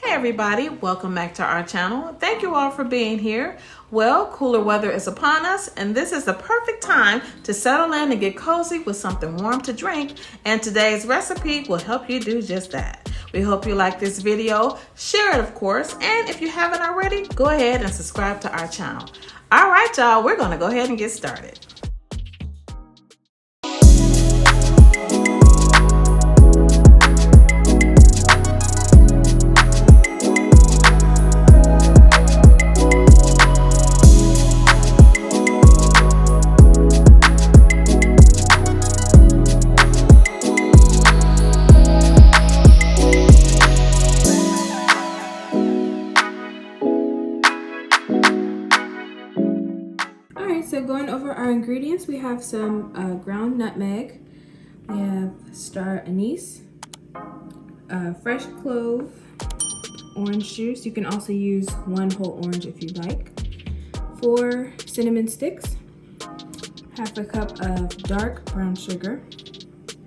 Hey everybody, welcome back to our channel. Thank you all for being here. Well, cooler weather is upon us, and this is the perfect time to settle in and get cozy with something warm to drink, and today's recipe will help you do just that. We hope you like this video, share it of course, and if you haven't already, go ahead and subscribe to our channel. All right, y'all, we're gonna go ahead and get started. So going over our ingredients, we have some ground nutmeg, we have star anise, fresh clove, orange juice. You can also use one whole orange if you'd like. 4 cinnamon sticks, half a cup of dark brown sugar,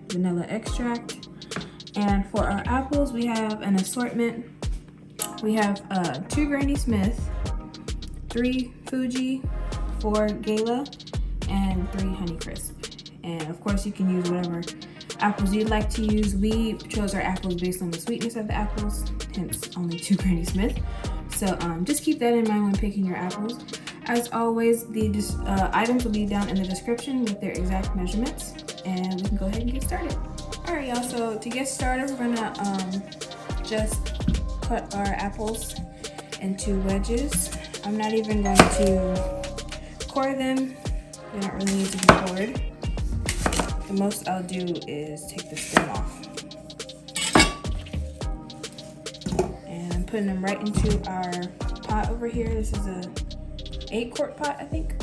vanilla extract, and for our apples we have an assortment. We have 2 Granny Smith, 3 Fuji, 4 Gala, and 3 Honeycrisp. And of course you can use whatever apples you'd like to use. We chose our apples based on the sweetness of the apples, hence only 2 Granny Smith. So just keep that in mind when picking your apples. As always, the items will be down in the description with their exact measurements, and we can go ahead and get started. Alright y'all, so to get started, we're gonna just cut our apples into wedges. I'm not even going to core them. They don't really need to be cored. The most I'll do is take the stem off. And I'm putting them right into our pot over here. This is a 8-quart pot, I think.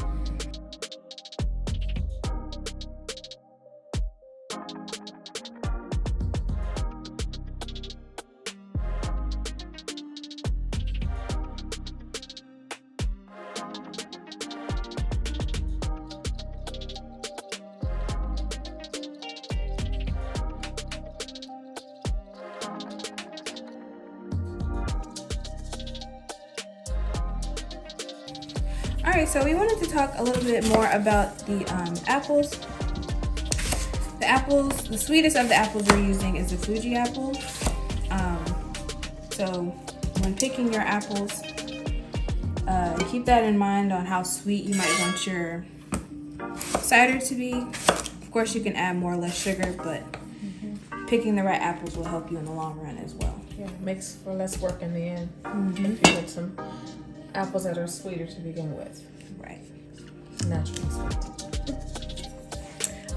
Alright, so we wanted to talk a little bit more about the apples. The sweetest of the apples we're using is the Fuji apple. So when picking your apples, keep that in mind on how sweet you might want your cider to be. Of course, you can add more or less sugar, but picking the right apples will help you in the long run as well. Yeah, it makes for less work in the end if you get some apples that are sweeter to begin with. Right. Naturally sweet.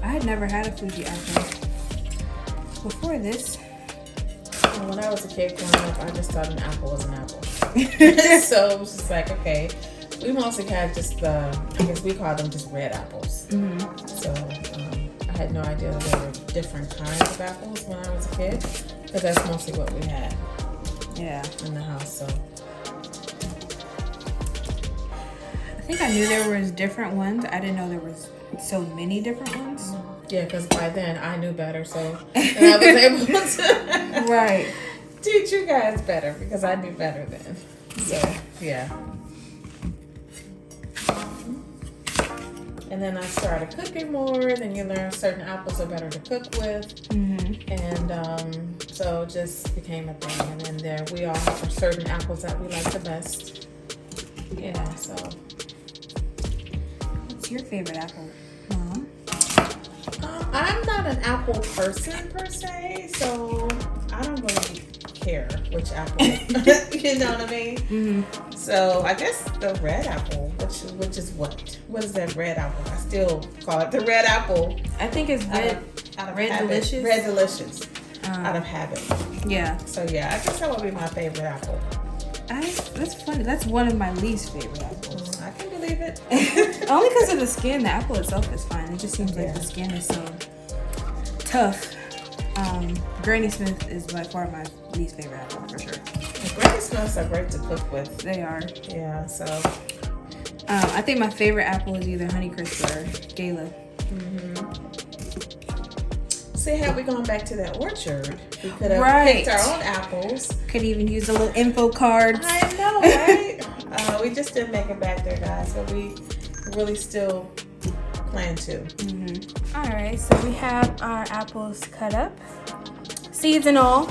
I had never had a Fuji apple before this. Well, when I was a kid growing up, I just thought an apple was an apple. So it was just like, okay. We mostly had just I guess we called them just red apples. So I had no idea that there were different kinds of apples when I was a kid, because that's mostly what we had. Yeah. In the house, so. I think I knew there was different ones. I didn't know there was so many different ones. Yeah, because by then I knew better, so and I was able to right. teach you guys better because I knew better then. So yeah. And then I started cooking more. Then you learn certain apples are better to cook with, and so it just became a thing. And then there we all have certain apples that we like the best. Yeah, so. What's your favorite apple, Mom? I'm not an apple person per se, so I don't really care which apple. You know what I mean? So I guess the red apple, which is what? What is that red apple? I still call it the red apple. I think it's red. Out of Red habit. Delicious. Red Delicious. Out of habit. Yeah. So yeah, I guess that would be my favorite apple. That's funny. That's one of my least favorite apples. I can believe it. Only because of the skin. The apple itself is fine. It just seems like the skin is so tough. Granny Smith is by far my least favorite apple for sure. Granny Smiths are great to cook with. They are. Yeah, so. I think my favorite apple is either Honeycrisp or Gala. See, had we gone back to that orchard, we could have Right. picked our own apples. Could even use a little info cards. I know, right? We just didn't make it back there, guys, but we really still plan to. All right, so we have our apples cut up, seeds and all.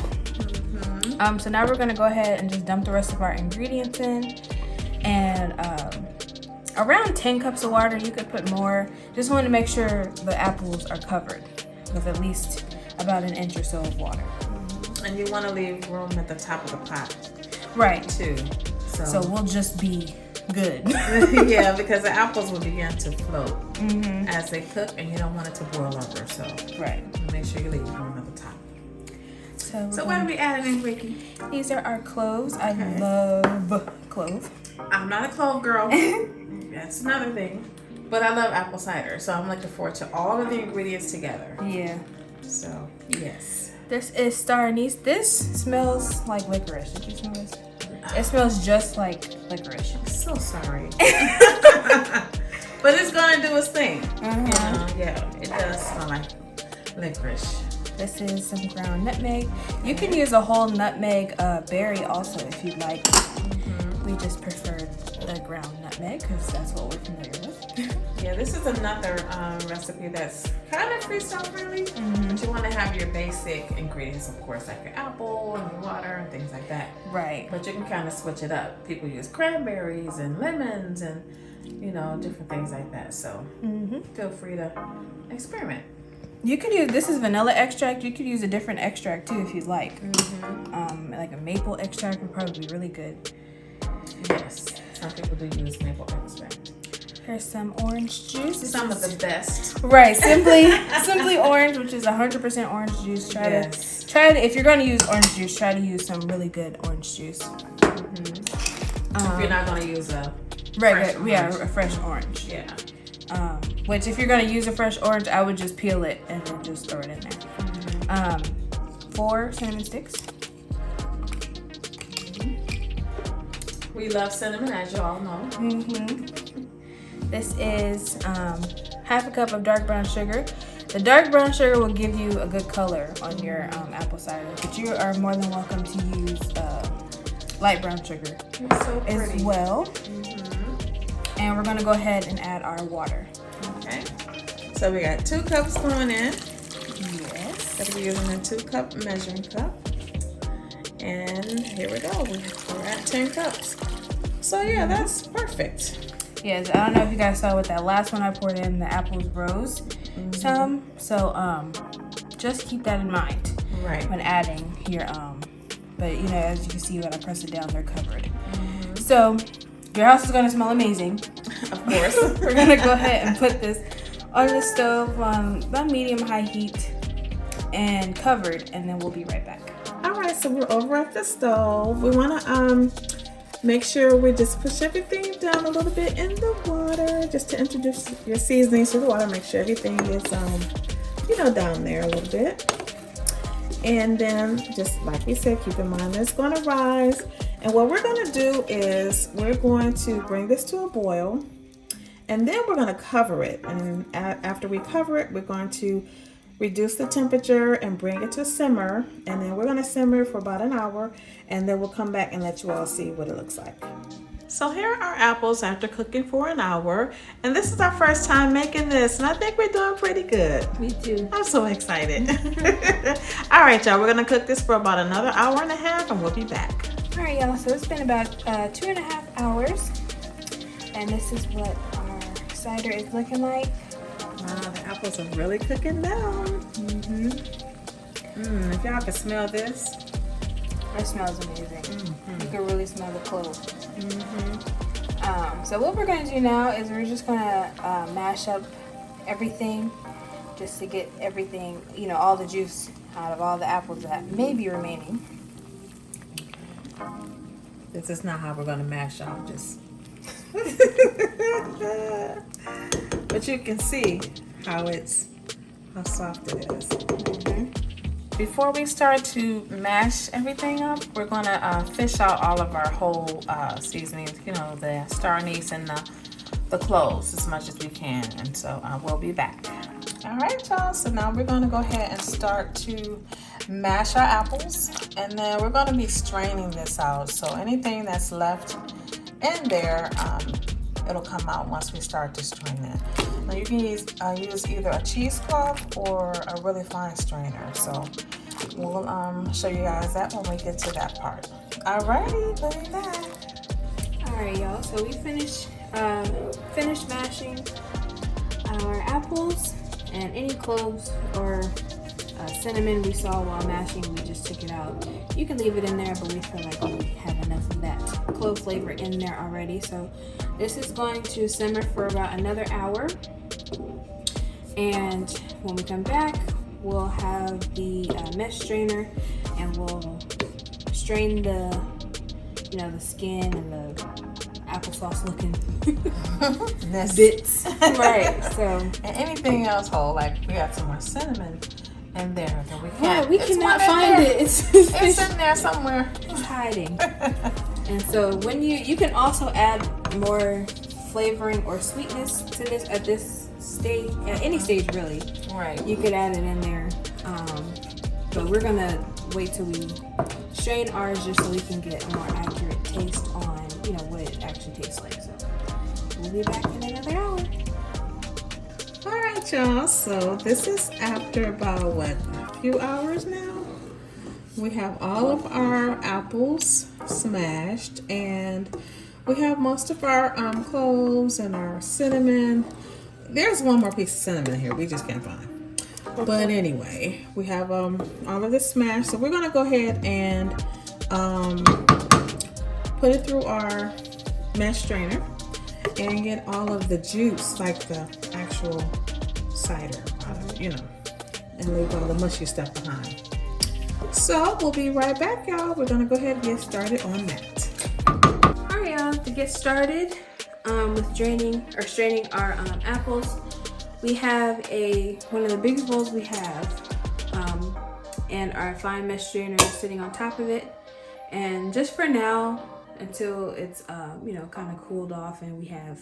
So now we're gonna go ahead and just dump the rest of our ingredients in, and around 10 cups of water. You could put more. Just want to make sure the apples are covered with at least about an inch or so of water. And you want to leave room at the top of the pot, Right. too. So we'll just be good. Yeah, because the apples will begin to float as they cook, and you don't want it to boil over. So Right. make sure you leave room at the top. So what are we adding, Ricki? these are our cloves. I love clove. I'm not a clove girl. That's another thing. But I love apple cider, so I'm looking forward to all of the ingredients together. Yeah. So, yes. This is star anise. This smells like licorice. Did you smell this? It smells just like licorice. I'm so sorry. But it's gonna do its thing. You know, yeah, it does smell like licorice. This is some ground nutmeg. You can use a whole nutmeg berry also if you'd like. We just preferred the ground nutmeg because that's what we're familiar with. Yeah, this is another recipe that's kind of freestyle friendly, but you want to have your basic ingredients, of course, like your apple and your water and things like that. Right. But you can kind of switch it up. People use cranberries and lemons and, you know, different things like that. So feel free to experiment. You could use, this is vanilla extract. You could use a different extract too if you'd like. Like a maple extract would probably be really good. Yes, some people do use maple extract. Here's some orange juice. This Some is- of the best. Right, simply orange, which is 100% orange juice. Try to if you're going to use orange juice, try to use some really good orange juice. If you're not going to use a a fresh orange. Yeah. Which if you're going to use a fresh orange, I would just peel it and then just throw it in there. 4 cinnamon sticks. We love cinnamon, as you all know. This is half a cup of dark brown sugar. The dark brown sugar will give you a good color on your apple cider, but you are more than welcome to use light brown sugar It's so pretty. as well. And we're gonna go ahead and add our water. Okay. So we got 2 cups going in. Yes. Gonna be using a 2-cup measuring cup. And here we go. We're at 10 cups. So yeah, that's perfect. Yes, I don't know if you guys saw with that last one I poured in, the apples rose some. So just keep that in mind Right. when adding your but you know, as you can see when I press it down, they're covered. So your house is gonna smell amazing. Of course. We're gonna go ahead and put this on the stove on about medium-high heat and covered, and then we'll be right back. All right, so we're over at the stove. We want to make sure we just push everything down a little bit in the water, just to introduce your seasonings to the water. Make sure everything is, you know, down there a little bit. And then, just like we said, keep in mind that it's going to rise. And what we're going to do is we're going to bring this to a boil, and then we're going to cover it. And after we cover it, we're going to reduce the temperature and bring it to a simmer, and then we're going to simmer for about an hour, and then we'll come back and let you all see what it looks like. So here are our apples after cooking for an hour, and this is our first time making this, and I think we're doing pretty good. Me too. I'm so excited. All right, y'all, we're going to cook this for about another hour and a half, and we'll be back. All right, y'all, so it's been about 2.5 hours, and this is what our cider is looking like. Wow, the apples are really cooking down. If y'all can smell this. It smells amazing. You can really smell the clove. So what we're going to do now is we're just going to mash up everything just to get everything, you know, all the juice out of all the apples that may be remaining. This is not how we're going to mash up, just. But you can see how soft it is. Before we start to mash everything up, we're going to fish out all of our whole seasonings, you know, the star anise and the cloves as much as we can. And so we'll be back. All right, y'all. So now we're going to go ahead and start to mash our apples, and then we're going to be straining this out. So anything that's left in there, it'll come out once we start to strain it. Now you can use either a cheesecloth or a really fine strainer. So we'll show you guys that when we get to that part. Alrighty, look at that. Alright, y'all. So we finished mashing our apples, and any cloves or cinnamon we saw while mashing, we just took it out. You can leave it in there, but we feel like we have enough of that clove flavor in there already. So this is going to simmer for about another hour, and when we come back, we'll have the mesh strainer, and we'll strain the skin and the applesauce looking bits. Right. So and anything else whole, like we got some more cinnamon in there that we can't. Yeah, we cannot find it. It's in there somewhere. It's hiding. And so when you can also add more flavoring or sweetness to this at this stage, at any stage really. Right. You could add it in there. But we're gonna wait till we strain ours just so we can get a more accurate taste on what it actually tastes like. So we'll be back in another hour. All right, y'all. So this is after about a few hours now. We have all of our apples smashed, and we have most of our cloves and our cinnamon. There's one more piece of cinnamon in here we just can't find. But anyway, we have all of this smashed. So we're gonna go ahead and put it through our mesh strainer and get all of the juice, like the actual cider, and leave all the mushy stuff behind. So we'll be right back, y'all. We're gonna go ahead and get started on that. All right, y'all. To get started with straining our apples, we have one of the biggest bowls we have, and our fine mesh strainer is sitting on top of it. And just for now, until it's kind of cooled off and we have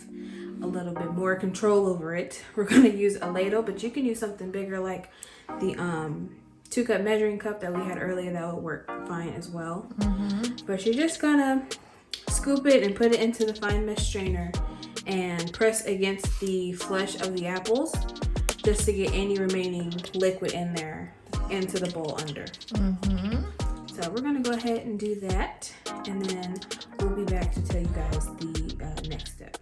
a little bit more control over it, we're going to use a ladle, but you can use something bigger like the 2-cup measuring cup that we had earlier. That will work fine as well. But you're just gonna scoop it and put it into the fine mesh strainer and press against the flesh of the apples just to get any remaining liquid in there into the bowl under. So we're gonna go ahead and do that, and then we'll be back to tell you guys the next step.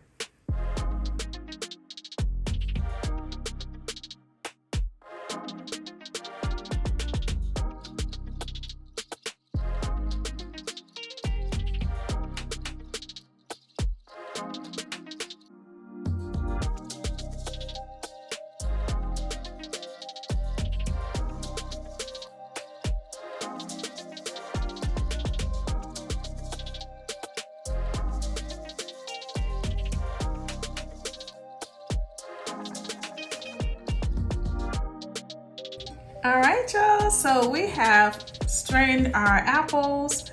All right, y'all. So we have strained our apples.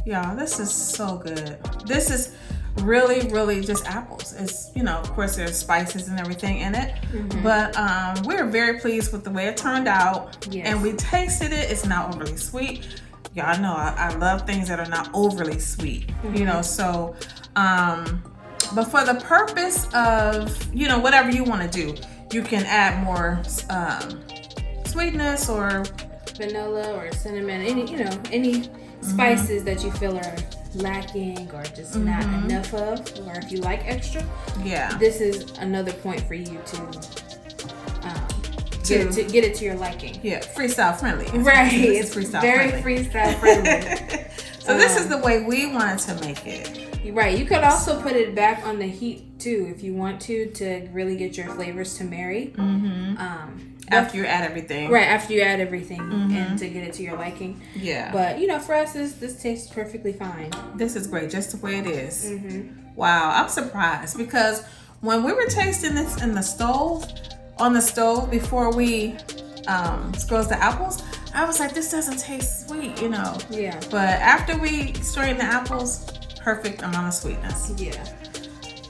Y'all, this is so good. This is really, really just apples. It's, of course there's spices and everything in it, but we're very pleased with the way it turned out. Yes. And we tasted it. It's not overly sweet. Y'all know I love things that are not overly sweet, so, but for the purpose of, whatever you want to do, you can add more, sweetness or vanilla or cinnamon, any spices that you feel are lacking or just not enough of, or if you like extra, this is another point for you to get it to your liking. Freestyle friendly, right? It's freestyle very friendly. Freestyle friendly. So this is the way we wanted to make it. Right. You could also put it back on the heat too if you want to really get your flavors to marry. After you add everything. Right, after you add everything and to get it to your liking. Yeah. But, for us, this tastes perfectly fine. This is great, just the way it is. Wow, I'm surprised because when we were tasting this on the stove before we squeezed the apples, I was like, this doesn't taste sweet, Yeah. But after we strained the apples, perfect amount of sweetness. Yeah.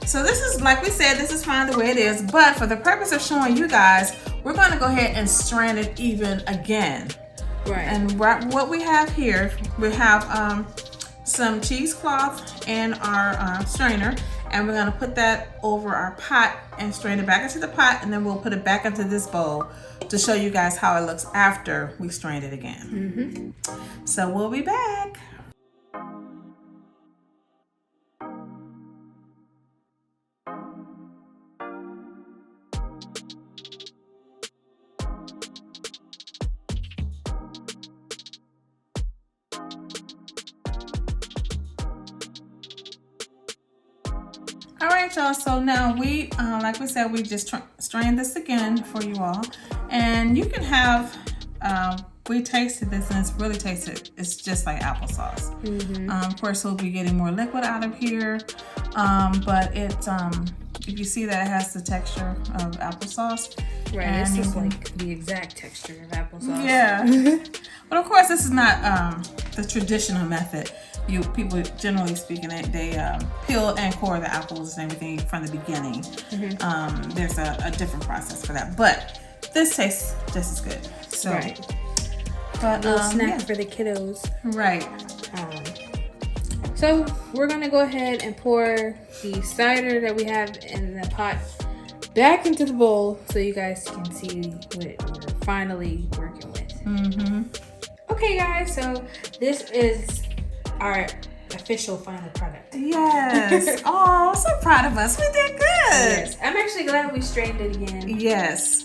So this is, like we said, this is fine the way it is, but for the purpose of showing you guys we're going to go ahead and strain it even again. Right. And what we have here, we have some cheesecloth and our strainer, and we're going to put that over our pot and strain it back into the pot, and then we'll put it back into this bowl to show you guys how it looks after we strain it again. So we'll be back. All right, y'all, so now we, like we said, we just strained this again for you all. And you can have, we tasted this and it's really tasted, it's just like applesauce. Of course, we'll be getting more liquid out of here, but it, if you see that it has the texture of applesauce. Right, this is like the exact texture of applesauce. Yeah. But of course, this is not the traditional method. People generally speaking, they peel and core the apples and everything from the beginning. There's a different process for that, but this tastes just as good. So, right. But a little snack for the kiddos. Right. So we're gonna go ahead and pour the cider that we have in the pot back into the bowl so you guys can see what we're finally working with. Okay, guys. So this is our official final product. Yes. Oh, I'm so proud of us. We did good. Yes. I'm actually glad we strained it again. Yes.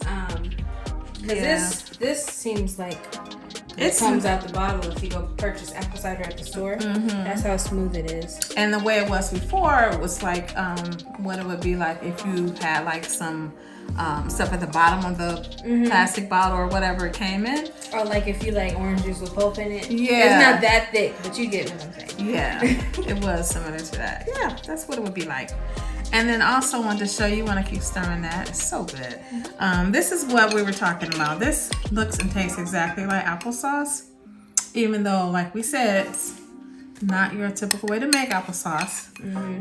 Because this seems like it comes out the bottle if you go purchase apple cider at the store. That's how smooth it is. And the way it was before, it was like what it would be like if you had like some stuff at the bottom of the plastic bottle or whatever it came in. Or like if you like orange juice with pulp in it. Yeah. It's not that thick, but you get what I'm saying. Yeah, it was similar to that. Yeah, that's what it would be like. And then also wanted to show you, want to keep stirring that. It's so good. This is what we were talking about. This looks and tastes exactly like applesauce, even though, like we said, it's not your typical way to make applesauce.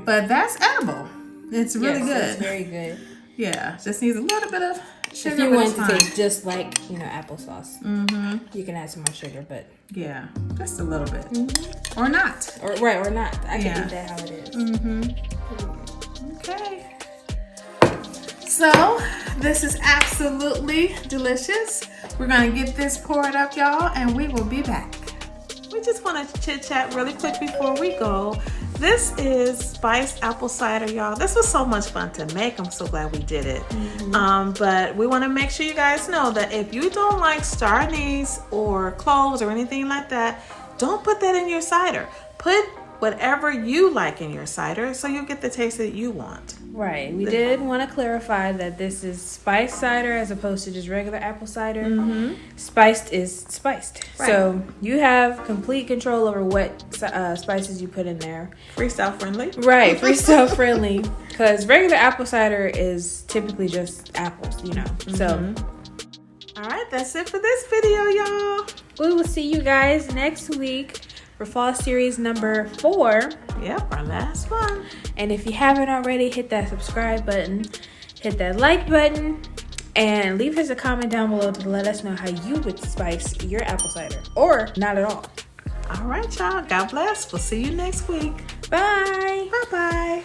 But that's edible. It's really good. It's very good. Yeah, just needs a little bit of sugar. If you want to taste just like, applesauce, you can add some more sugar, but yeah, just a little bit, or not, or not. I can eat that how it is. Okay. So this is absolutely delicious. We're gonna get this poured up, y'all, and we will be back. We just want to chit chat really quick before we go. This is spiced apple cider, y'all. This was so much fun to make. I'm so glad we did it. But we want to make sure you guys know that if you don't like star anise or cloves or anything like that, don't put that in your cider. Put whatever you like in your cider so you get the taste that you want. Right. We did want to clarify that this is spiced cider as opposed to just regular apple cider. Spiced is spiced. Right. So you have complete control over what spices you put in there. Freestyle friendly. Right. Freestyle friendly. Because regular apple cider is typically just apples, So. All right. That's it for this video, y'all. We will see you guys next week for fall series number 4. Yep, our last one. And if you haven't already, hit that subscribe button, hit that like button, and leave us a comment down below to let us know how you would spice your apple cider, or not at all. All right, y'all. God bless. We'll see you next week. Bye. Bye-bye.